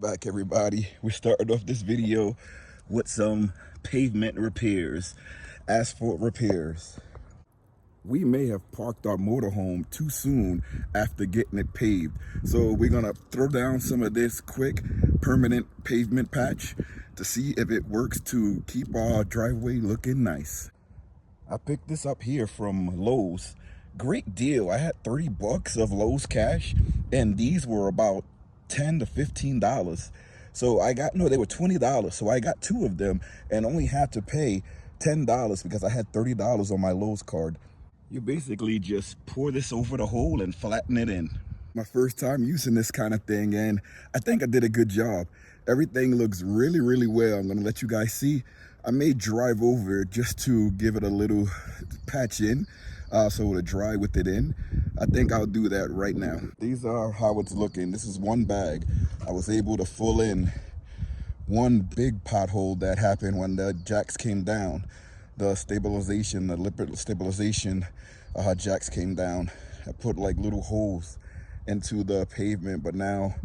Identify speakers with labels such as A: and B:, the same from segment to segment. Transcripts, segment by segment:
A: Back everybody, we started off this video with some pavement repairs, asphalt repairs. We may have parked our motorhome too soon after getting it paved, so we're gonna throw down some of this quick permanent pavement patch to see if it works to keep our driveway looking nice. I picked this up here from Lowe's. Great deal. I had 30 bucks of Lowe's cash, and these were about $10 to $15. So I got, no, they were $20. So I got two of them and only had to pay $10 because I had $30 on my Lowe's card. You basically just pour this over the hole and flatten it in. My first time using this kind of thing, and I think I did a good job. Everything looks really, really well. I'm gonna let you guys see. I may drive over just to give it a little patch in, so to dry with it in. I think I'll do that right now. These are how it's looking. This is one bag. I was able to fill in one big pothole that happened when the jacks came down. The stabilization, the lip stabilization jacks came down. I put like little holes into the pavement, but now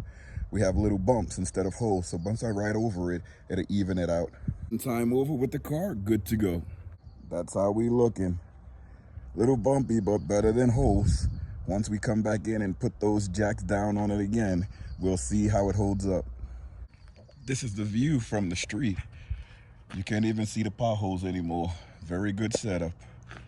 A: we have little bumps instead of holes. So once I ride over it, it'll even it out. Time over with the car, good to go. That's how we looking. Little bumpy, but better than holes. Once we come back in and put those jacks down on it again, we'll see how it holds up. This is the view from the street. You can't even see the potholes anymore. Very good setup.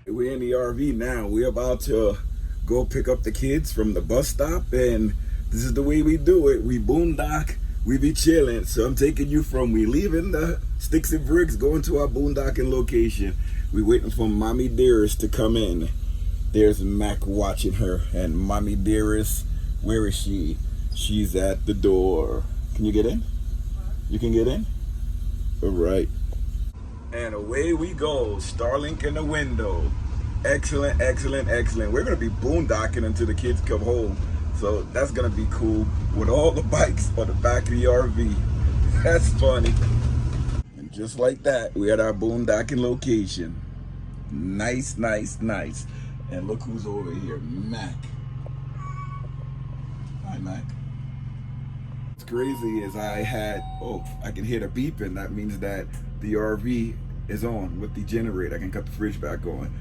A: We're in the RV now. We're about to go pick up the kids from the bus stop, and this is the way we do it. We boondock, we be chilling. So I'm taking you from we leaving the Sticks and Bricks, going to our boondocking location. We waiting for Mommy Dearest to come in. There's Mac watching her, and Mommy Dearest, where is she? She's at the door. Can you get in? You can get in? All right. And away we go, Starlink in the window. Excellent, excellent, excellent. We're gonna be boondocking until the kids come home. So that's gonna be cool with all the bikes on the back of the RV. That's funny. And just like that, we're at our boondocking location. Nice, nice, nice. And look who's over here, Mac. Hi, Mac. What's crazy is I can hear the beeping. That means that the RV is on with the generator. I can cut the fridge back on.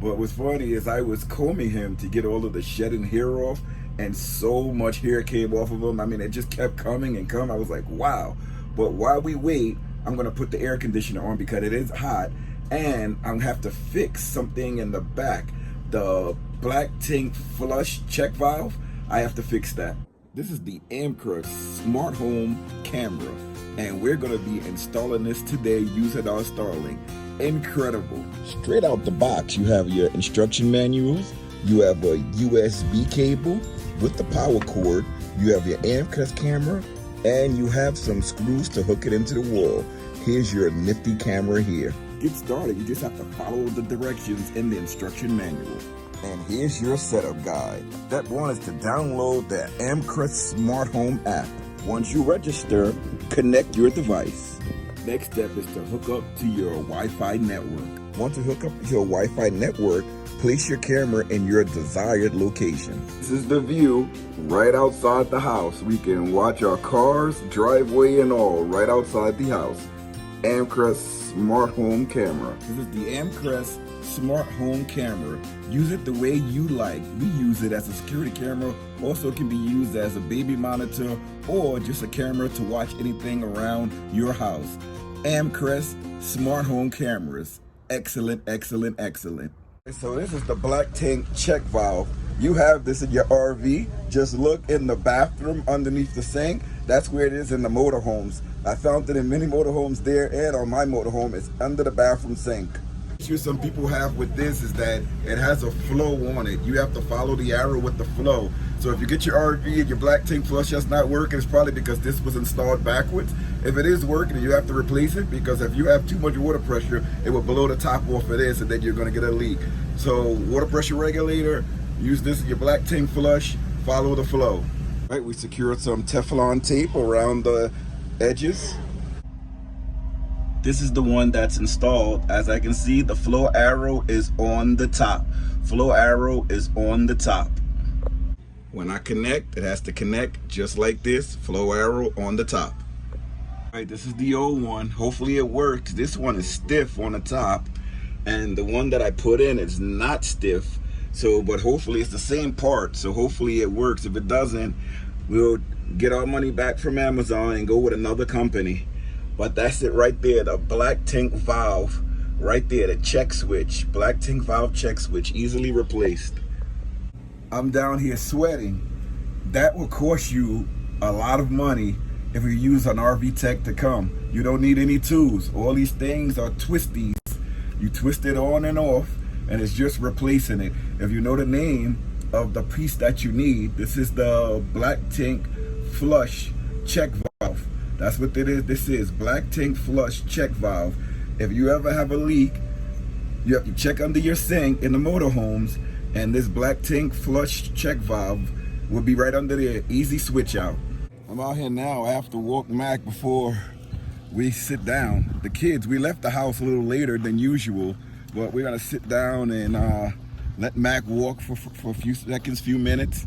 A: But what's funny is I was combing him to get all of the shedding hair off, and so much hair came off of him. I mean, it just kept coming and coming. I was like, wow. But while we wait, I'm gonna put the air conditioner on because it is hot, and I'm gonna have to fix something in the back. The black tank flush check valve, I have to fix that. This is the AMCREST smart home camera, and we're gonna be installing this today using our Starlink. Incredible. Straight out the box, you have your instruction manuals, you have a USB cable with the power cord, you have your AMCREST camera, and you have some screws to hook it into the wall. Here's your nifty camera here. Get started, you just have to follow the directions in the instruction manual. And here's your setup guide. Step 1 is to download the AMCREST Smart Home app. Once you register, connect your device. Next step is to hook up to your Wi-Fi network. Once you hook up to your Wi-Fi network, place your camera in your desired location. This is the view right outside the house. We can watch our cars, driveway, and all right outside the house. AMCREST Smart Home Camera. This is the AMCREST Smart Home Camera. Use it the way you like. We use it as a security camera. Also can be used as a baby monitor or just a camera to watch anything around your house. AMCREST Smart Home Cameras. Excellent, excellent, excellent. So this is the black tank check valve. You have this in your RV. Just look in the bathroom underneath the sink. That's where it is in the motorhomes. I found it in many motorhomes there, and on my motorhome, it's under the bathroom sink. The issue some people have with this is that it has a flow on it. You have to follow the arrow with the flow. So if you get your RV and your black tank flush that's not working, it's probably because this was installed backwards. If it is working, you have to replace it, because if you have too much water pressure, it will blow the top off of this, and then you're gonna get a leak. So water pressure regulator, use this in your black tank flush, follow the flow. All right, we secured some Teflon tape around the edges. This is the one that's installed. As I can see, the flow arrow is on the top. Flow arrow is on the top. When I connect, it has to connect just like this, flow arrow on the top. All right, this is the old one. Hopefully it works. This one is stiff on the top, and the one that I put in is not stiff. So, but hopefully it's the same part. So hopefully it works. If it doesn't, we'll get our money back from Amazon and go with another company. But that's it right there, the black tank valve right there, the check switch, black tank valve check switch, easily replaced. I'm down here sweating. That will cost you a lot of money if you use an RV tech to come. You don't need any tools. All these things are twisties. You twist it on and off, and it's just replacing it. If you know the name of the piece that you need, this is the black tank flush check valve. That's what it is. This is black tank flush check valve. If you ever have a leak, you have to check under your sink in the motorhomes, and this black tank flush check valve will be right under there. Easy switch out. I'm out here now. I have to walk Mac before we sit down. The kids, we left the house a little later than usual, but we're gonna sit down and let Mac walk for a few seconds, few minutes,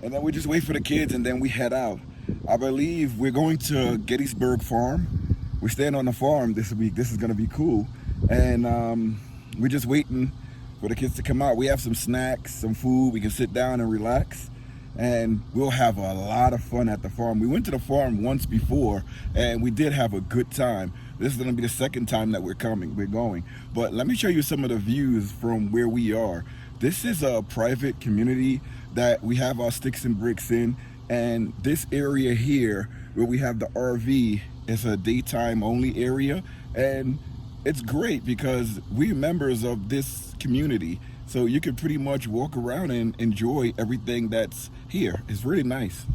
A: and then we just wait for the kids and then we head out. I believe we're going to Gettysburg Farm. We're staying on the farm this week. This is gonna be cool. And we're just waiting for the kids to come out. We have some snacks, some food. We can sit down and relax, and we'll have a lot of fun at the farm. We went to the farm once before and we did have a good time. This is gonna be the second time that we're going. But let me show you some of the views from where we are. This is a private community that we have our sticks and bricks in, and this area here where we have the RV is a daytime only area, and it's great because we're members of this community. So you can pretty much walk around and enjoy everything that's here. It's really nice.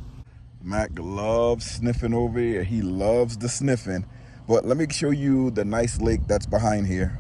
A: Mac loves sniffing over here. He loves the sniffing. But let me show you the nice lake that's behind here.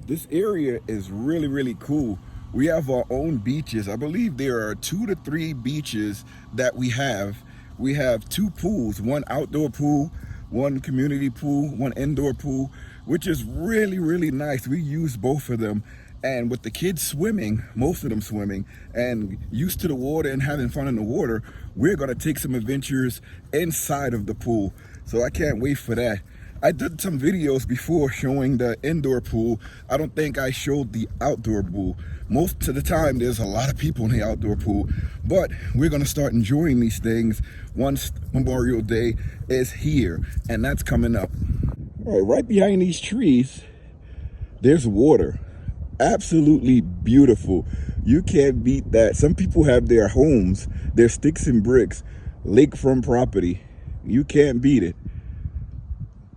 A: This area is really, really cool. We have our own beaches. I believe there are 2 to 3 beaches that we have. We have 2 pools, one outdoor pool, one community pool, one indoor pool, which is really, really nice. We use both of them. And with the kids swimming, most of them swimming, and used to the water and having fun in the water, we're gonna take some adventures inside of the pool. So I can't wait for that. I did some videos before showing the indoor pool. I don't think I showed the outdoor pool. Most of the time, there's a lot of people in the outdoor pool, but we're gonna start enjoying these things once Memorial Day is here, and that's coming up. All right behind these trees, there's water. Absolutely beautiful. You can't beat that. Some people have their homes, their sticks and bricks, lakefront property. You can't beat it.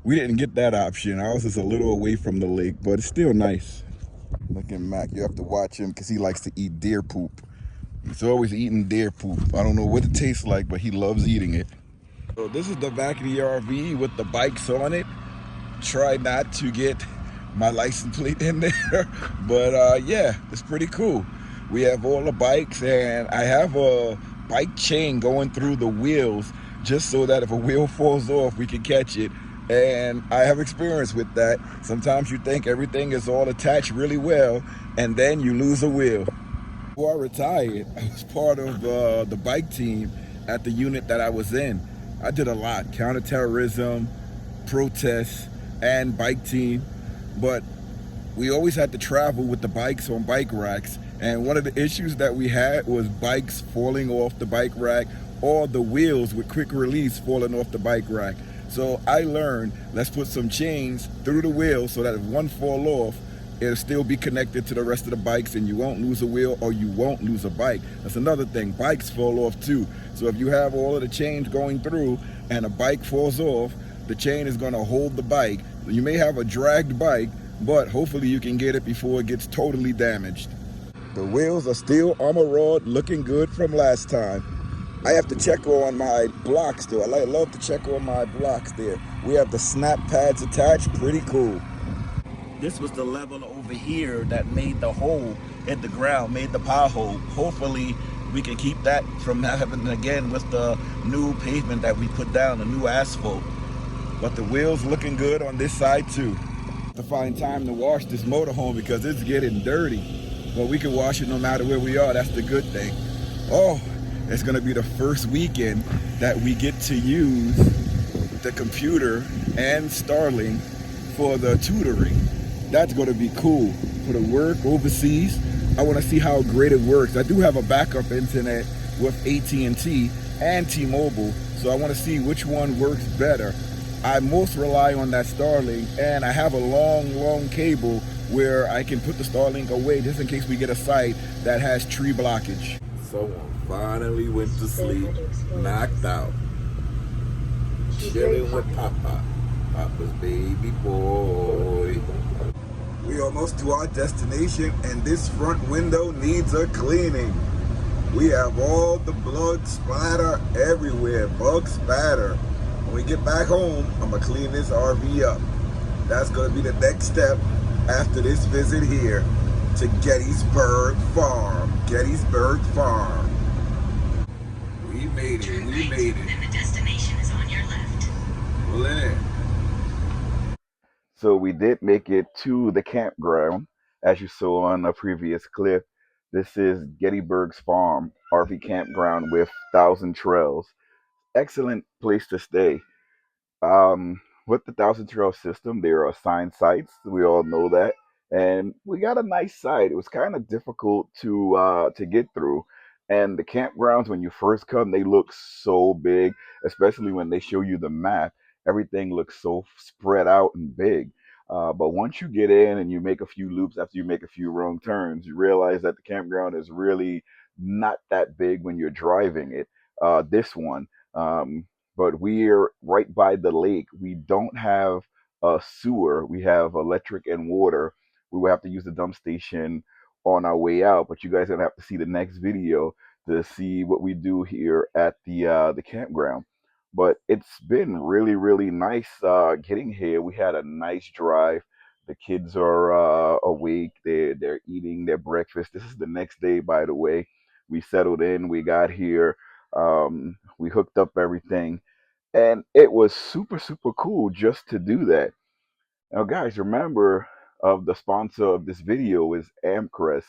A: We didn't get that option. Ours is a little away from the lake, but it's still nice. Look at Mac. You have to watch him because he likes to eat deer poop. He's always eating deer poop. I don't know what it tastes like, but he loves eating it. So this is the back of the RV with the bikes on it. Try not to get my license plate in there, but yeah, it's pretty cool. We have all the bikes, and I have a bike chain going through the wheels just so that if a wheel falls off, we can catch it. And I have experience with that. Sometimes you think everything is all attached really well, and then you lose a wheel. Before I retired, I was part of the bike team at the unit that I was in. I did a lot: counterterrorism, protests, and bike team. But we always had to travel with the bikes on bike racks. And one of the issues that we had was bikes falling off the bike rack, or the wheels with quick release falling off the bike rack. So I learned, let's put some chains through the wheels so that if one fall off, it'll still be connected to the rest of the bikes and you won't lose a wheel or you won't lose a bike. That's another thing, bikes fall off too. So if you have all of the chains going through and a bike falls off, the chain is gonna hold the bike. You may have a dragged bike, but hopefully you can get it before it gets totally damaged. The wheels are still armor rod, looking good from last time. I have to check on my blocks though. I love to check on my blocks there. We have the snap pads attached, pretty cool. This was the level over here that made the hole in the ground, made the pothole. Hopefully we can keep that from happening again with the new pavement that we put down, the new asphalt. But the wheels looking good on this side too. To find time to wash this motorhome because it's getting dirty. But we can wash it no matter where we are, that's the good thing. Oh, It's going to be the first weekend that we get to use the computer and Starlink for the tutoring. That's going to be cool for the work overseas. I want to see how great it works. I do have a backup internet with AT&T and T-Mobile, so I want to see which one works better. I most rely on that Starlink, and I have a long cable where I can put the Starlink away just in case we get a site that has tree blockage. Someone finally went to sleep, knocked out, chilling with Papa, Papa's baby boy. We almost to our destination, and this front window needs a cleaning. We have all the blood splatter everywhere, bug spatter. When we get back home, I'm gonna clean this RV up. That's gonna be the next step after this visit here to Gettysburg Farm. Gettysburg Farm. We made it, we made it. And the destination is on your left. Pull in. So we did make it to the campground, as you saw on a previous clip. This is Gettysburg's Farm, RV campground with 1,000 trails. Excellent place to stay. With the Thousand Trail system, there are assigned sites. We all know that, and we got a nice site. It was kind of difficult to get through, and the campgrounds when you first come, they look so big, especially when they show you the map. Everything looks so spread out and big. But once you get in and you make a few loops after you make a few wrong turns, you realize that the campground is really not that big when you're driving it. This one. But we're right by the lake. We don't have a sewer. We have electric and water. We will have to use the dump station on our way out. But you guys are gonna have to see the next video to see what we do here at the campground. But it's been really nice getting here. We had a nice drive. The kids are awake. They're eating their breakfast. This is the next day, by the way. We settled in. We got here. We hooked up everything, and it was super cool just to do that. Now, guys, remember of the sponsor of this video is AMCREST.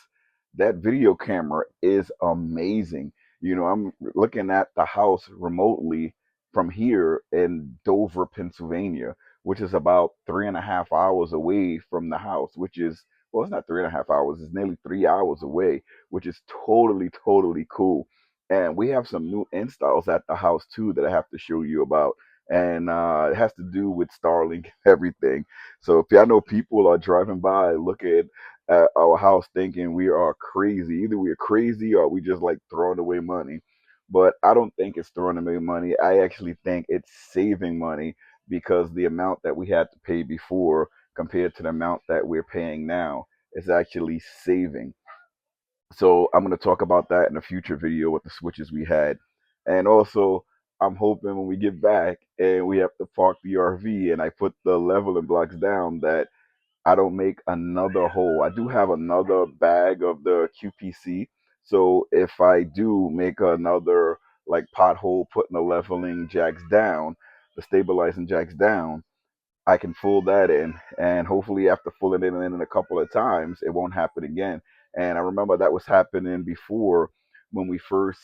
A: That video camera is amazing. I'm looking at the house remotely from here in Dover, Pennsylvania, which is about 3.5 hours away from the house, which is, well, it's not 3.5 hours, it's nearly 3 hours away, which is totally cool. And we have some new installs at the house too that I have to show you about. And it has to do with Starlink and everything. So if y'all know people are driving by looking at our house thinking we are crazy, either we are crazy or we just like throwing away money. But I don't think it's throwing away money. I actually think it's saving money because the amount that we had to pay before compared to the amount that we're paying now is actually saving. So I'm going to talk about that in a future video with the switches we had. And also, I'm hoping when we get back and we have to park the RV and I put the leveling blocks down that I don't make another hole. I do have another bag of the QPC. So if I do make another like pothole putting the leveling jacks down, the stabilizing jacks down, I can fold that in, and hopefully after fooling it in a couple of times, it won't happen again. And I remember that was happening before when we first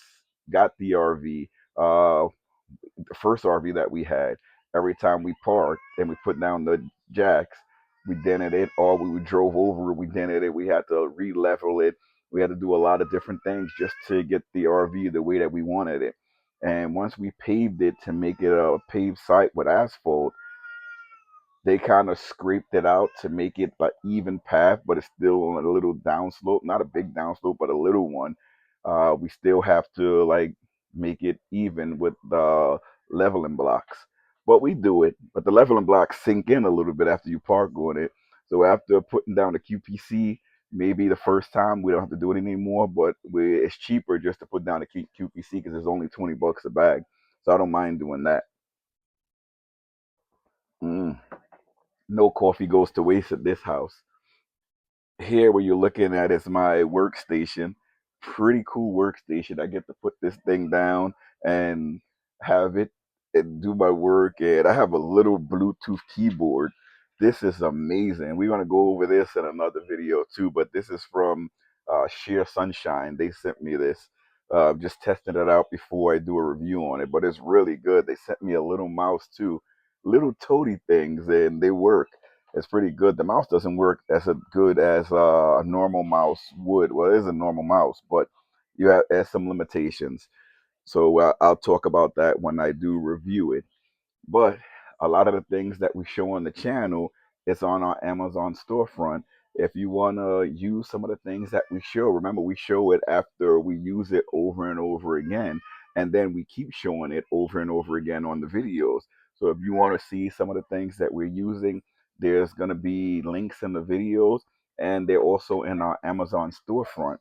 A: got the RV. The first RV that we had, every time we parked and we put down the jacks, we dented it, or we drove over it, we dented it. We had to re-level it. We had to do a lot of different things just to get the RV the way that we wanted it. And once we paved it to make it a paved site with asphalt, they kind of scraped it out to make it an even path, but it's still on a little downslope, not a big downslope, but a little one. We still have to like make it even with the leveling blocks, but we do it. But the leveling blocks sink in a little bit after you park on it. So after putting down the QPC, maybe the first time we don't have to do it anymore, but it's cheaper just to put down the QPC because it's only $20 a bag. So I don't mind doing that. Mm. No coffee goes to waste at this house. Here, what you're looking at is my workstation. Pretty cool workstation. I get to put this thing down and have it and do my work. And I have a little Bluetooth keyboard. This is amazing. We're gonna go over this in another video too. But this is from Sheer Sunshine. They sent me this. Just testing it out before I do a review on it, but it's really good. They sent me a little mouse too, little toady things, and they work. It's pretty good. The mouse doesn't work as good as a normal mouse would. Well, it is a normal mouse, but you have has some limitations. So I'll talk about that when I do review it. But a lot of the things that we show on the channel is on our Amazon storefront. If you want to use some of the things that we show, remember we show it after we use it over and over again, and then we keep showing it over and over again on the videos. So if you want to see some of the things that we're using, there's going to be links in the videos, and they're also in our Amazon storefront.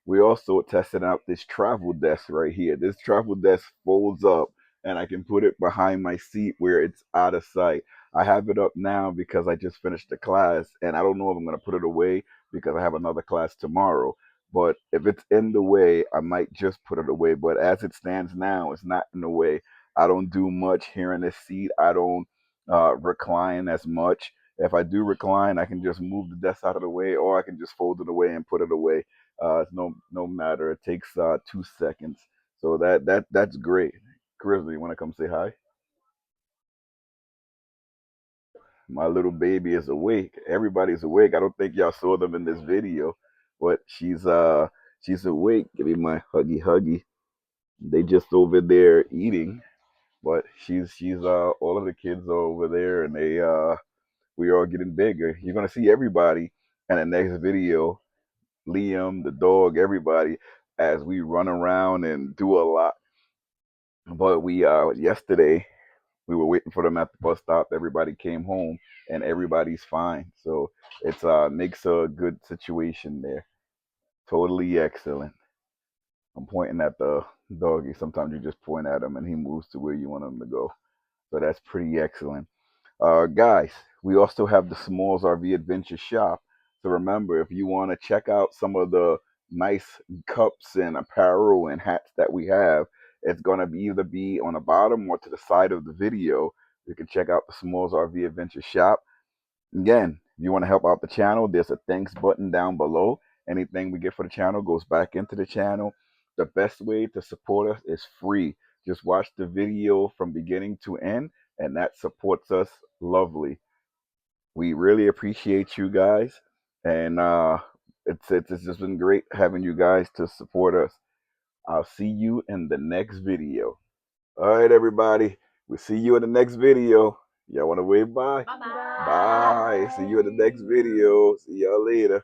A: We also tested out this travel desk right here. This travel desk folds up and I can put it behind my seat where it's out of sight. I have it up now because I just finished the class and I don't know if I'm going to put it away because I have another class tomorrow. But if it's in the way, I might just put it away. But as it stands now, it's not in the way. I don't do much here in this seat. I don't recline as much. If I do recline, I can just move the desk out of the way or I can just fold it away and put it away. It's no matter. It takes 2 seconds. So that's great. Grizzly, you want to come say hi? My little baby is awake. Everybody's awake. I don't think y'all saw them in this video, but she's awake. Give me my huggy huggy. They just over there eating, but she's all of the kids are over there and they we are getting bigger. You're gonna see everybody in the next video. Liam, the dog, everybody, as we run around and do a lot. But we yesterday we were waiting for them at the bus stop. Everybody came home and everybody's fine. So it's makes a good situation there. Totally excellent. I'm pointing at the doggy. Sometimes you just point at him and he moves to where you want him to go. So that's pretty excellent. Guys, we also have the Smalls RV Adventure Shop. So remember, if you want to check out some of the nice cups and apparel and hats that we have, it's going to be either be on the bottom or to the side of the video. You can check out the Smalls RV Adventure Shop. Again, if you want to help out the channel, there's a thanks button down below. Anything we get for the channel goes back into the channel. The best way to support us is free. Just watch the video from beginning to end, and that supports us lovely. We really appreciate you guys, and it's just been great having you guys to support us. I'll see you in the next video. All right, everybody. We'll see you in the next video. Y'all want to wave bye? Bye. Bye. See you in the next video. See y'all later.